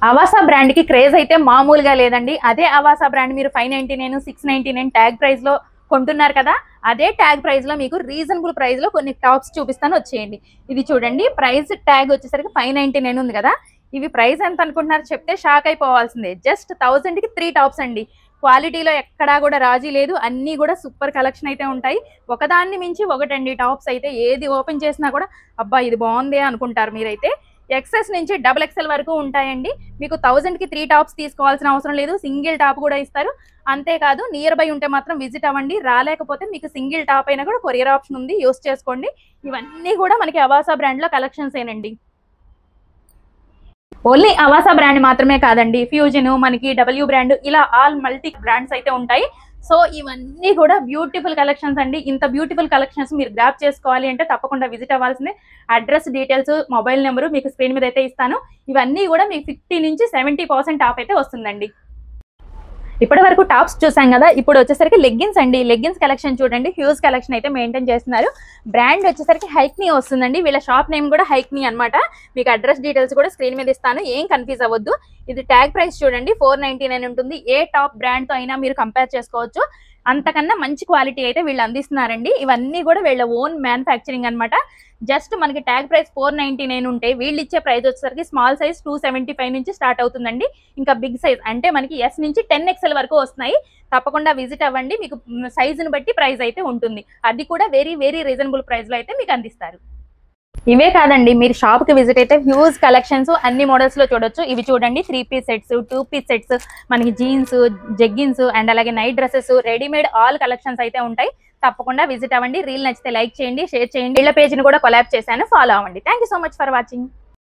Avasa brand కి craze అయితే మామూలుగా లేదండి. అదే అవాసా బ్రాండ్ మీరు 599 699 ట్యాగ్ ప్రైస్ లో కొంటున్నారు కదా, అదే ట్యాగ్ ప్రైస్ లో మీకు రీజనబుల్ ప్రైస్ లో కొన్ని టాప్స్ చూపిస్తాను, వచ్చేయండి. ఇది చూడండి, ప్రైస్ ట్యాగ్ వచ్చేసరికి 599 ఉంది కదా, ఇవి ప్రైస్ ఎంత అనుకుంటున్నారు చెప్తే షాక్ అయిపోవాల్సిందే. జస్ట్ 1000 కి 3 టాప్స్ అండి. క్వాలిటీలో ఎక్కడా కూడా రాజీ లేదు, అన్నీ కూడా సూపర్ కలెక్షన్ అయితే ఉంటాయి. ఒకదాన్ని మించి ఒకటండి టాప్స్ అయితే, ఏది ఓపెన్ చేసినా కూడా అబ్బా ఇది బాగుంది అనుకుంటారు మీరైతే. ఎక్సెస్ నుంచి XXL వరకు ఉంటాయండి. మీకు 1000 కి 3 టాప్స్ తీసుకోవాల్సిన అవసరం లేదు, సింగిల్ టాప్ కూడా ఇస్తారు. అంతేకాదు నియర్ బై ఉంటే మాత్రం విజిట్ అవ్వండి, రాలేకపోతే మీకు సింగిల్ టాప్ అయినా కూడా కొరియర్ ఆప్షన్ ఉంది, యూస్ చేసుకోండి. ఇవన్నీ కూడా మనకి అవాసా బ్రాండ్ లో కలెక్షన్స్ ఏనండి. ఓన్లీ అవాసా బ్రాండ్ మాత్రమే కాదండి, ఫ్యూజన్, మనకి డబ్ల్యూ బ్రాండ్, ఇలా ఆల్ మల్టీ బ్రాండ్స్ అయితే ఉంటాయి. సో ఇవన్నీ కూడా బ్యూటిఫుల్ కలెక్షన్స్ అండి. ఇంత బ్యూటిఫుల్ కలెక్షన్స్ మీరు గ్రాప్ చేసుకోవాలి అంటే తప్పకుండా విజిట్ అవ్వాల్సిందే. అడ్రస్ డీటెయిల్స్, మొబైల్ నెంబరు మీకు స్క్రీన్ మీద అయితే ఇస్తాను. ఇవన్నీ కూడా మీకు 50 నుంచి 70% ఆఫ్ అయితే వస్తుందండి. ఇప్పటి వరకు టాప్స్ చూసాం కదా, ఇప్పుడు వచ్చేసరికి లెగ్గిన్స్ అండి. లెగ్గిన్స్ కలెక్షన్ చూడండి, హ్యూజ్ కలెక్షన్ అయితే మెయింటైన్ చేస్తున్నారు. బ్రాండ్ వచ్చేసరికి హైక్నీ వస్తుందండి, వీళ్ళ షాప్ నేమ్ కూడా హైక్నీ అనమాట. మీకు అడ్రస్ డీటెయిల్స్ కూడా స్క్రీన్ మీద ఇస్తాను, ఏం కన్ఫ్యూజ్ అవ్వద్దు. ఇది ట్యాగ్ ప్రైస్ చూడండి 499 ఉంటుంది. ఏ టాప్ బ్రాండ్ తో అయినా మీరు కంపేర్ చేసుకోవచ్చు, అంతకన్నా మంచి క్వాలిటీ అయితే వీళ్ళు అందిస్తున్నారండి. ఇవన్నీ కూడా వీళ్ళ ఓన్ మ్యానుఫ్యాక్చరింగ్ అనమాట. జస్ట్ మనకి ట్యాగ్ ప్రైస్ 499 ఉంటే వీళ్ళు ఇచ్చే ప్రైస్ వచ్చేసరికి స్మాల్ సైజ్ 275 నుంచి స్టార్ట్ అవుతుందండి. ఇంకా బిగ్ సైజ్ అంటే మనకి S నుంచి 10XL వరకు వస్తున్నాయి. తప్పకుండా విజిట్ అవ్వండి, మీకు సైజుని బట్టి ప్రైస్ అయితే ఉంటుంది. అది కూడా వెరీ వెరీ రీజనబుల్ ప్రైస్ లో అయితే మీకు అందిస్తారు. ఇవే కాదండి, మీరు షాప్ కి విజిట్ అయితే హ్యూజ్ కలెక్షన్స్ అన్ని మోడల్స్ లో చూడొచ్చు. ఇవి చూడండి, 3 పీస్ సెట్స్, 2 పీస్ సెట్స్, మనకి జీన్స్, జెగ్గిన్స్ అండ్ అలాగే night dresses, readymade all collections అయితే ఉంటాయి. తప్పకుండా విజిట్ అవ్వండి. రీల్ నచ్చితే లైక్ చేయండి, షేర్ చేయండి. వీళ్ళ పేజ్ ని కూడా కొలాబ్ చేశాను, ఫాలో అవ్వండి. Thank you so much for watching.